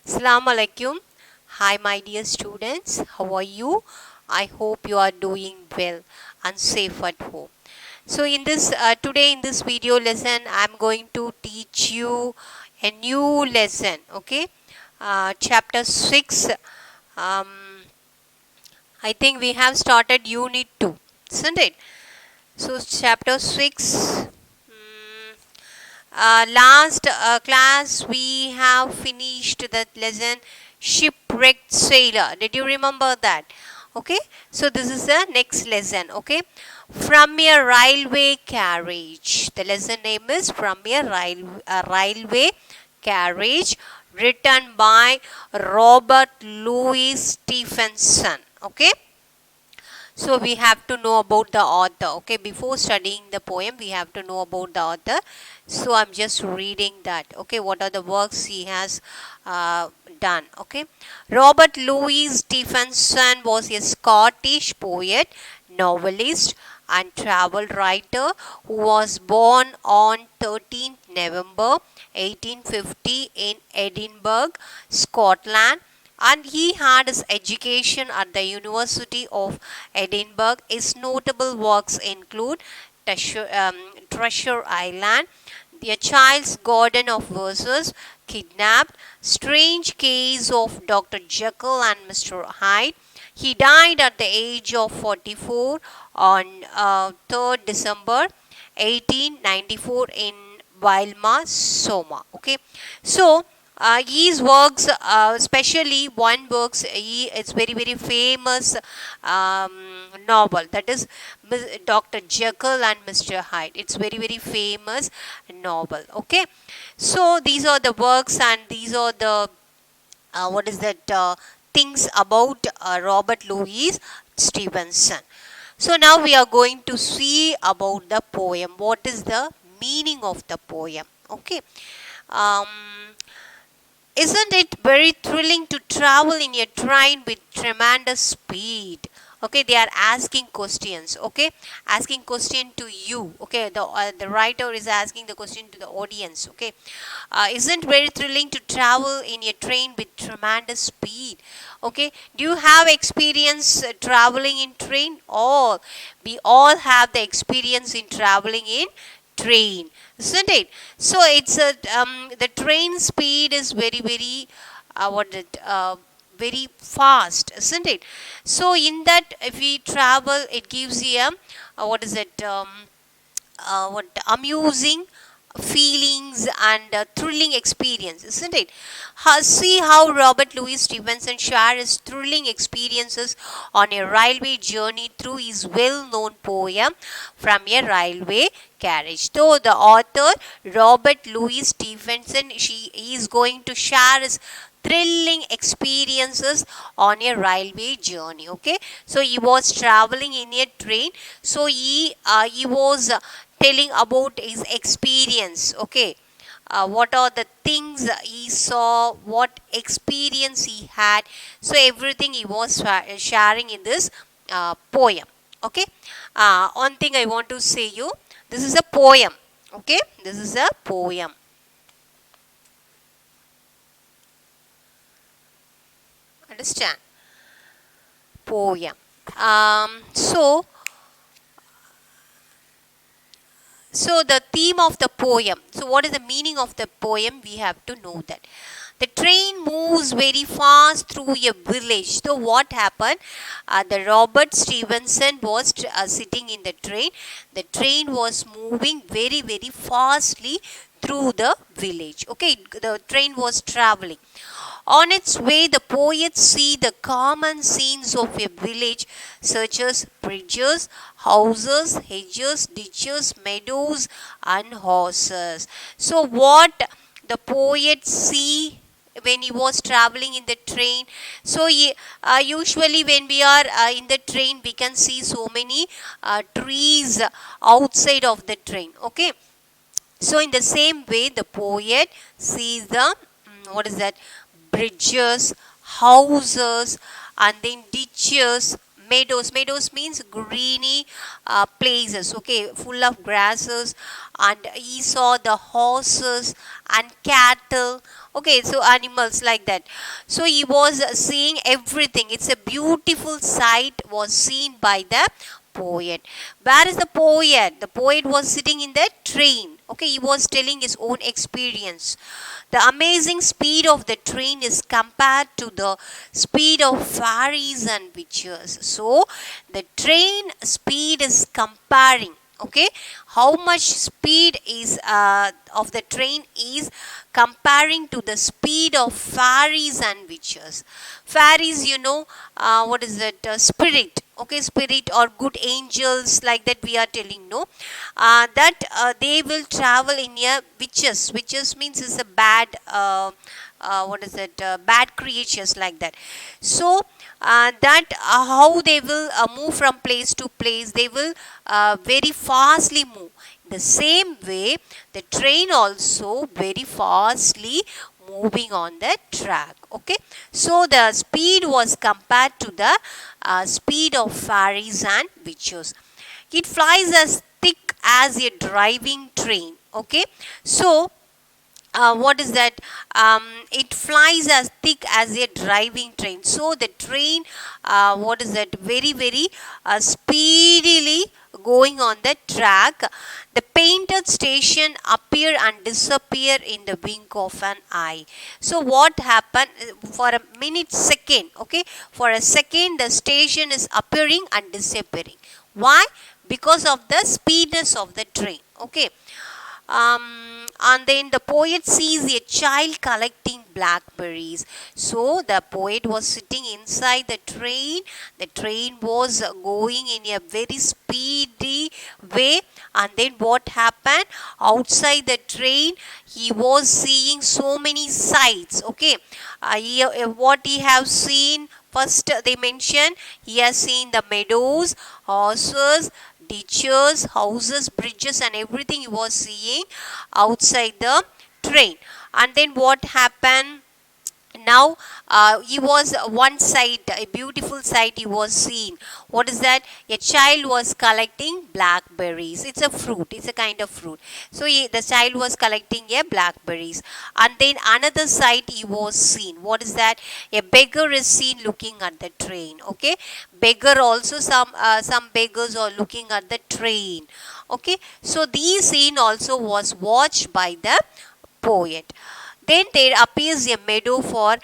Assalamu alaikum. Hi, my dear students. How are you? I hope you are doing well and safe at home. So, today in this video lesson, I'm going to teach you a new lesson. Okay, chapter 6. Um, I think we have started Unit 2, isn't it? So, chapter 6. Last class we have finished that lesson shipwrecked sailor. Did you remember that? Okay, so this is the next lesson. Okay, from a railway carriage. The lesson name is from a railway carriage, written by Robert Louis Stevenson. Okay, so we have to know about the author. Okay, before studying the poem, we have to know about the author. So I'm just reading that. Okay, what are the works he has done? Okay, Robert Louis Stevenson was a Scottish poet, novelist, and travel writer who was born on 13th November 1850 in Edinburgh, Scotland, and he had his education at the University of Edinburgh. His notable works include Treasure Island, A Child's Garden of Verses, Kidnapped, Strange Case of Dr. Jekyll and Mr. Hyde. He died at the age of 44 on 3rd December 1894 in Wilma, Soma. Okay, so his works, especially one books, it's very famous novel, that is Dr. Jekyll and Mr. Hyde. It's very famous novel. Okay, so these are the works and these are the what is that things about Robert Louis Stevenson. So now we are going to see about the poem. What is the meaning of the poem? Okay. Um, isn't it very thrilling to travel in a train with tremendous speed? Okay, they are asking questions. Okay, asking question to you. Okay, the writer is asking the question to the audience. Okay, isn't very thrilling to travel in a train with tremendous speed? Okay, do you have experience traveling in train? All we all have the experience in traveling in train, isn't it? So it's a the train speed is very very fast, isn't it? So in that, if we travel, it gives you a what is it what amusing feelings and thrilling experience, isn't it? See how Robert Louis Stevenson shared his thrilling experiences on a railway journey through his well-known poem From a Railway Carriage. So the author Robert Louis Stevenson, he is going to share his thrilling experiences on a railway journey. Okay, so he was traveling in a train, so he was telling about his experience. Okay, what are the things he saw, what experience he had, so everything he was sharing in this poem. Okay, one thing I want to say you, this is a poem. Okay, this is a poem. Understand? Poem. So the theme of the poem. So what is the meaning of the poem? We have to know that. The train moves very fast through a village. So what happened? The Robert Stevenson was sitting in the train. The train was moving very fastly through the village. Okay, the train was traveling. On its way, the poets see the common scenes of a village, such as bridges, houses, hedges, ditches, meadows, and horses. So, what the poet see when he was traveling in the train? So, usually when we are in the train, we can see so many trees outside of the train. Okay. So, in the same way, the poet sees the what is that? Bridges, houses, and then ditches, meadows. Meadows means greeny places, okay, full of grasses. And he saw the horses and cattle, Okay, so animals like that. So he was seeing everything. It's a beautiful sight was seen by the poet. Where is the poet? The poet was sitting in the train. Okay, he was telling his own experience. The amazing speed of the train is compared to the speed of fairies and witches. So the train speed is comparing. Okay, how much speed is of the train is comparing to the speed of fairies and witches. Fairies, what is it? Spirit. Okay, spirit or good angels, like that we are telling, no, that they will travel in a witches. Witches means is a bad, what is it? Bad creatures like that. So that how they will move from place to place. They will very fastly move. The same way, the train also very fastly moving on the track. Okay, so the speed was compared to the speed of fairies and witches. It flies as thick as a driving train. Okay, so what is that? It flies as thick as a driving train. So the train, what is that? Very, very speedily going on the track. The painted station appear and disappear in the wink of an eye. So what happened for a minute, second? Okay, for a second, the station is appearing and disappearing. Why? Because of the speedness of the train. Okay. And then the poet sees a child collecting blackberries. So the poet was sitting inside the train. The train was going in a very speedy way. And then what happened? Outside the train, he was seeing so many sights. Okay, what he have seen? First, they mention he has seen the meadows, horses, ditches, houses, bridges, and everything he was seeing outside the train. And then what happened? Now he was one sight, a beautiful sight he was seeing. What is that? A child was collecting blackberries. It's a fruit. It's a kind of fruit. So the child was collecting a blackberries. And then another sight he was seen. What is that? A beggar is seen looking at the train. Okay, beggar also, some beggars are looking at the train. Okay, so these scene also was watched by the poet. Then there appears a meadow for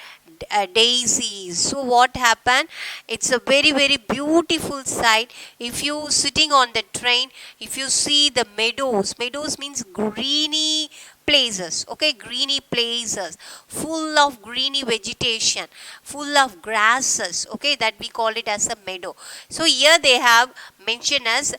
daisies. So what happened? It's a very, very beautiful sight. If you sitting on the train, if you see the meadows means greeny places. Okay, greeny places full of greeny vegetation, full of grasses. Okay, that we call it as a meadow. So here they have mentioned as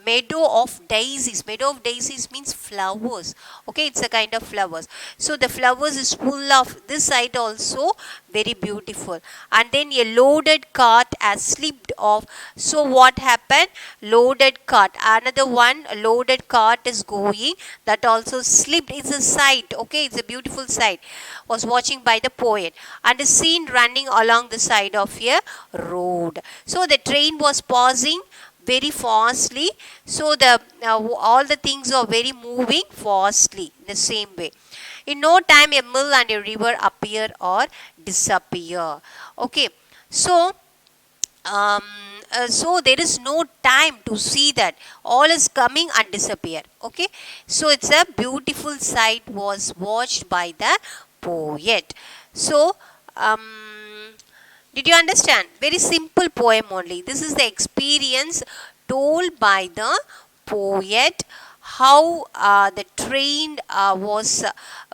meadow of daisies. Meadow of daisies means flowers. Okay, it's a kind of flowers. So the flowers is full of this side also very beautiful. And then a loaded cart has slipped off. So what happened? Loaded cart. Another one, a loaded cart is going. That also slipped. It's a sight. Okay, it's a beautiful sight. Was watching by the poet. And is seen running along the side of a road. So the train was pausing very fastly. So the all the things are very moving fastly in the same way. In no time, a mill and a river appear or disappear. Okay, so so there is no time to see that all is coming and disappear. Okay, so it's a beautiful sight was watched by the poet. So did you understand? Very simple poem only. This is the experience told by the poet, how the train was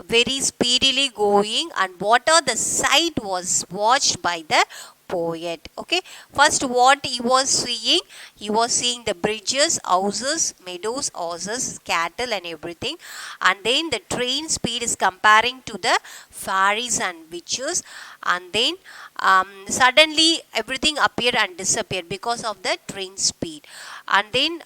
very speedily going and what are the sight was watched by the poet. Okay, first what he was seeing the bridges, houses, meadows, horses, cattle and everything. And then the train speed is comparing to the fairies and witches. And then suddenly everything appeared and disappeared because of the train speed. And then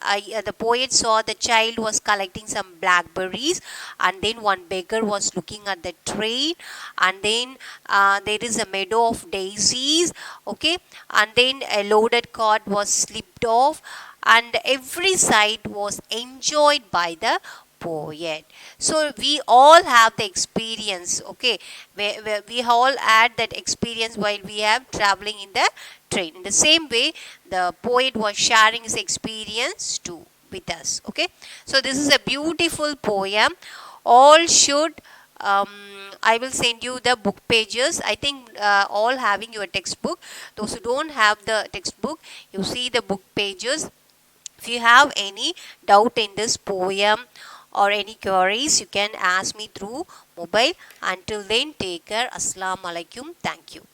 the poet saw the child was collecting some blackberries. And then one beggar was looking at the train. And then there is a meadow of daisies. Okay, and then a loaded cart was slipped off. And every sight was enjoyed by the poet. So we all have the experience, okay? We all had that experience while we are traveling in the train. In the same way, the poet was sharing his experience too with us, okay? So this is a beautiful poem. All should I will send you the book pages. I think all having your textbook. Those who don't have the textbook, you see the book pages. If you have any doubt in this poem or any queries, you can ask me through mobile. Until then, take care. Assalamu alaikum. Thank you.